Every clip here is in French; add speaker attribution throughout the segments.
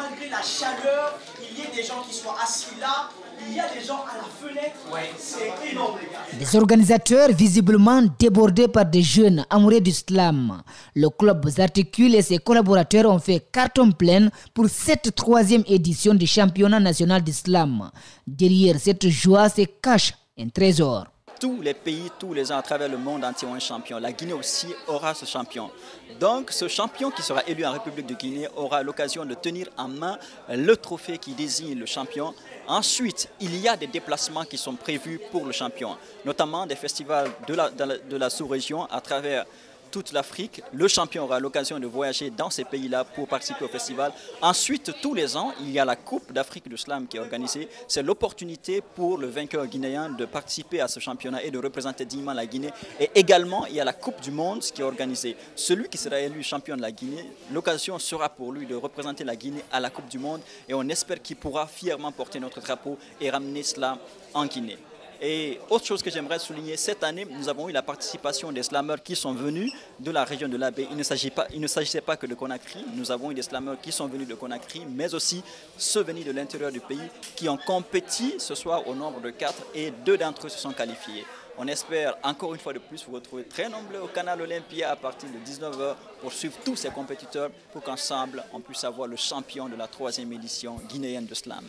Speaker 1: malgré la chaleur, il y ait des gens qui soient assis là, il y a des gens à la fenêtre. Ouais, c'est énorme, les gars.
Speaker 2: Des organisateurs visiblement débordés par des jeunes amoureux du slam. Le club Zarticule et ses collaborateurs ont fait carton plein pour cette 3e édition du championnat national d'islam. Derrière cette joie se cache un trésor.
Speaker 3: Tous les pays, tous les ans à travers le monde entier ont un champion. La Guinée aussi aura ce champion. Donc ce champion qui sera élu en République de Guinée aura l'occasion de tenir en main le trophée qui désigne le champion. Ensuite, il y a des déplacements qui sont prévus pour le champion, notamment des festivals de la sous-région à travers toute l'Afrique. Le champion aura l'occasion de voyager dans ces pays-là pour participer au festival. Ensuite, tous les ans, il y a la Coupe d'Afrique de Slam qui est organisée. C'est l'opportunité pour le vainqueur guinéen de participer à ce championnat et de représenter dignement la Guinée. Et également, il y a la Coupe du Monde qui est organisée. Celui qui sera élu champion de la Guinée, l'occasion sera pour lui de représenter la Guinée à la Coupe du Monde. Et on espère qu'il pourra fièrement porter notre drapeau et ramener cela en Guinée. Et autre chose que j'aimerais souligner, cette année, nous avons eu la participation des slameurs qui sont venus de la région de l'Abbé. Il ne s'agissait pas que de Conakry. Nous avons eu des slameurs qui sont venus de Conakry, mais aussi ceux venus de l'intérieur du pays qui ont compéti ce soir au nombre de 4 et 2 d'entre eux se sont qualifiés. On espère encore une fois de plus vous retrouver très nombreux au canal Olympia à partir de 19h pour suivre tous ces compétiteurs pour qu'ensemble on puisse avoir le champion de la 3e édition guinéenne de slam.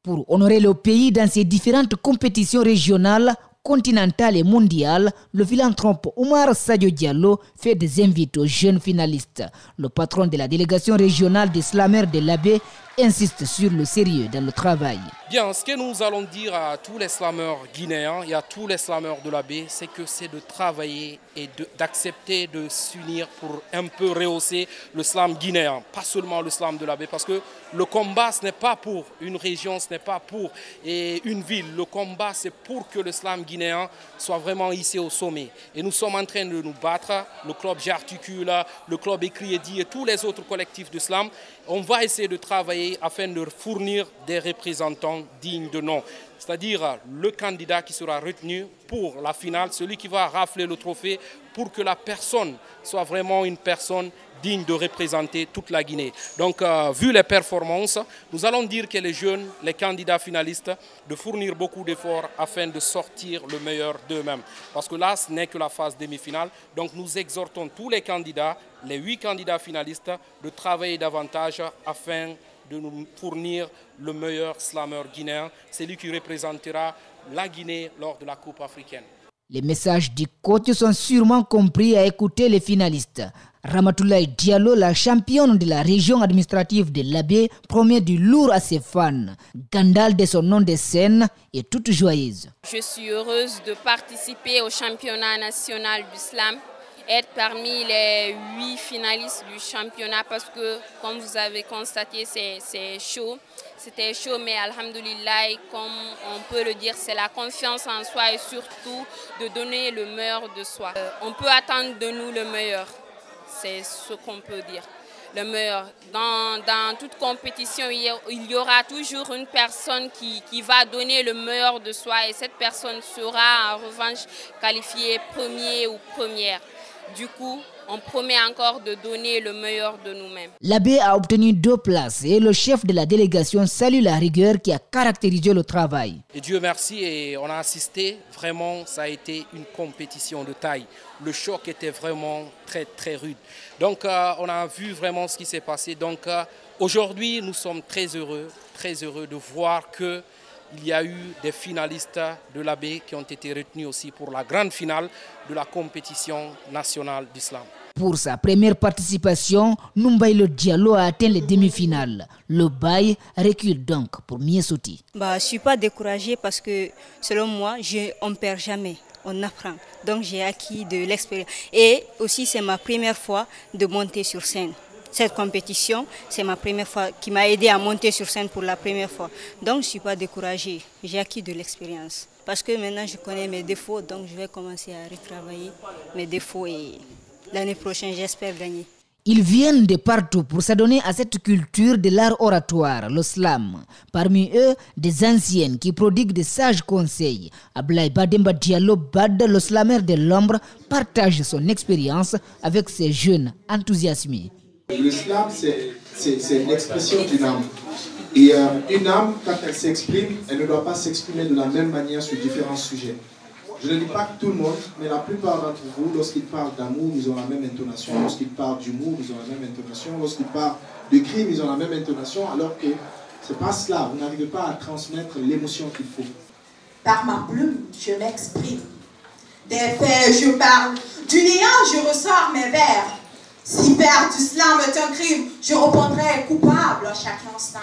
Speaker 2: Pour honorer le pays dans ses différentes compétitions régionales, continentales et mondiales, le philanthrope Omar Sadio Diallo fait des invites aux jeunes finalistes. Le patron de la délégation régionale des slameurs de l'Abbé insiste sur le sérieux dans le travail.
Speaker 4: Bien, ce que nous allons dire à tous les slameurs guinéens et à tous les slameurs de l'Abbé, c'est que c'est de travailler et d'accepter de s'unir pour un peu rehausser le slam guinéen, pas seulement le slam de l'Abbé, parce que le combat, ce n'est pas pour une région, ce n'est pas pour une ville. Le combat, c'est pour que le slam guinéen soit vraiment hissé au sommet. Et nous sommes en train de nous battre, le club J'Articule, le club Écriedi et tous les autres collectifs de slam. On va essayer de travailler afin de fournir des représentants dignes de nom. C'est-à-dire le candidat qui sera retenu pour la finale, celui qui va rafler le trophée pour que la personne soit vraiment une personne digne de représenter toute la Guinée. Donc, vu les performances, nous allons dire que les jeunes, les candidats finalistes, de fournir beaucoup d'efforts afin de sortir le meilleur d'eux-mêmes. Parce que là, ce n'est que la phase demi-finale. Donc, nous exhortons tous les candidats, les 8 candidats finalistes, de travailler davantage afin de nous fournir le meilleur slameur guinéen, celui qui représentera la Guinée lors de la Coupe africaine.
Speaker 2: Les messages du coach sont sûrement compris à écouter les finalistes. Ramatoulaye Diallo, la championne de la région administrative de l'Abbé, promet du lourd à ses fans. Gandal, de son nom de scène, est toute joyeuse.
Speaker 5: Je suis heureuse de participer au championnat national du slam, être parmi les 8 finalistes du championnat parce que, comme vous avez constaté, c'est chaud. C'était chaud, mais alhamdoulilah, comme on peut le dire, c'est la confiance en soi et surtout de donner le meilleur de soi. On peut attendre de nous le meilleur, c'est ce qu'on peut dire. Le meilleur. Dans toute compétition, il y aura toujours une personne qui va donner le meilleur de soi et cette personne sera en revanche qualifiée premier ou première. Du coup, on promet encore de donner le meilleur de nous-mêmes.
Speaker 2: L'Abbé a obtenu 2 places et le chef de la délégation salue la rigueur qui a caractérisé le travail.
Speaker 4: Et Dieu merci, et on a assisté, vraiment, ça a été une compétition de taille. Le choc était vraiment très, très rude. Donc, on a vu vraiment ce qui s'est passé. Donc, aujourd'hui, nous sommes très heureux de voir que il y a eu des finalistes de l'Abbé qui ont été retenus aussi pour la grande finale de la compétition nationale d'islam.
Speaker 2: Pour sa première participation, Numbaïlo Diallo a atteint les demi-finales. Le bail recule donc pour Miesouti.
Speaker 6: Je ne suis pas découragée parce que selon moi, on ne perd jamais, on apprend. Donc j'ai acquis de l'expérience. Et aussi c'est ma première fois de monter sur scène. Cette compétition, c'est ma première fois, qui m'a aidé à monter sur scène pour la première fois. Donc je ne suis pas découragée, j'ai acquis de l'expérience. Parce que maintenant je connais mes défauts, donc je vais commencer à retravailler mes défauts et l'année prochaine j'espère gagner.
Speaker 2: Ils viennent de partout pour s'adonner à cette culture de l'art oratoire, le slam. Parmi eux, des anciennes qui prodiguent de sages conseils. Ablaye Bademba Diallo Bad, le slameur de l'ombre, partage son expérience avec ces jeunes enthousiasmés.
Speaker 7: Le slam, c'est l'expression d'une âme. Et une âme, quand elle s'exprime, elle ne doit pas s'exprimer de la même manière sur différents sujets. Je ne dis pas que tout le monde, mais la plupart d'entre vous, lorsqu'ils parlent d'amour, ils ont la même intonation. Lorsqu'ils parlent d'humour, ils ont la même intonation. Lorsqu'ils parlent de crime, ils ont la même intonation, alors que ce n'est pas cela. Vous n'arrivez pas à transmettre l'émotion qu'il faut.
Speaker 8: Par ma plume, je m'exprime. Des faits, je parle. Du néant, je ressors mes vers. Si faire du slam est un crime, je répondrai coupable à chaque instant.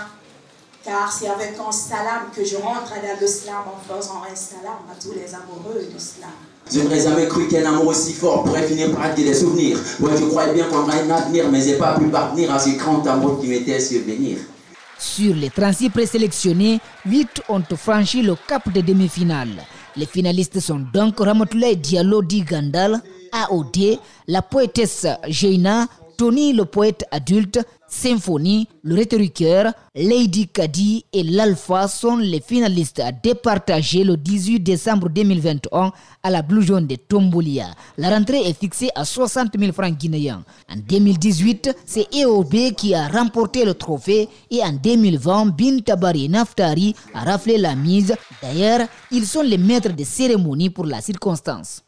Speaker 8: Car c'est avec un salam que je rentre dans le slam en faisant un salam à tous les amoureux du slam.
Speaker 9: Je n'aurais jamais cru qu'un amour aussi fort pourrait finir par être des souvenirs. Ouais, je croyais bien qu'on aurait un avenir, mais je n'ai pas pu parvenir à ce grand amour qui m'était survenir.
Speaker 2: Sur les 36 présélectionnés, 8 ont franchi le cap des demi-finales. Les finalistes sont donc Ramatoulaye Diallo Di Gandal, AOD, la poétesse Jeina, Tony le poète adulte, Symphonie, le rhétoriqueur, Lady Kadi et l'Alpha sont les finalistes à départager le 18 décembre 2021 à la Blue Zone de Tombolia. La rentrée est fixée à 60 000 francs guinéens. En 2018, c'est EOB qui a remporté le trophée et en 2020, Bintabari Naftari a raflé la mise. D'ailleurs, ils sont les maîtres de cérémonie pour la circonstance.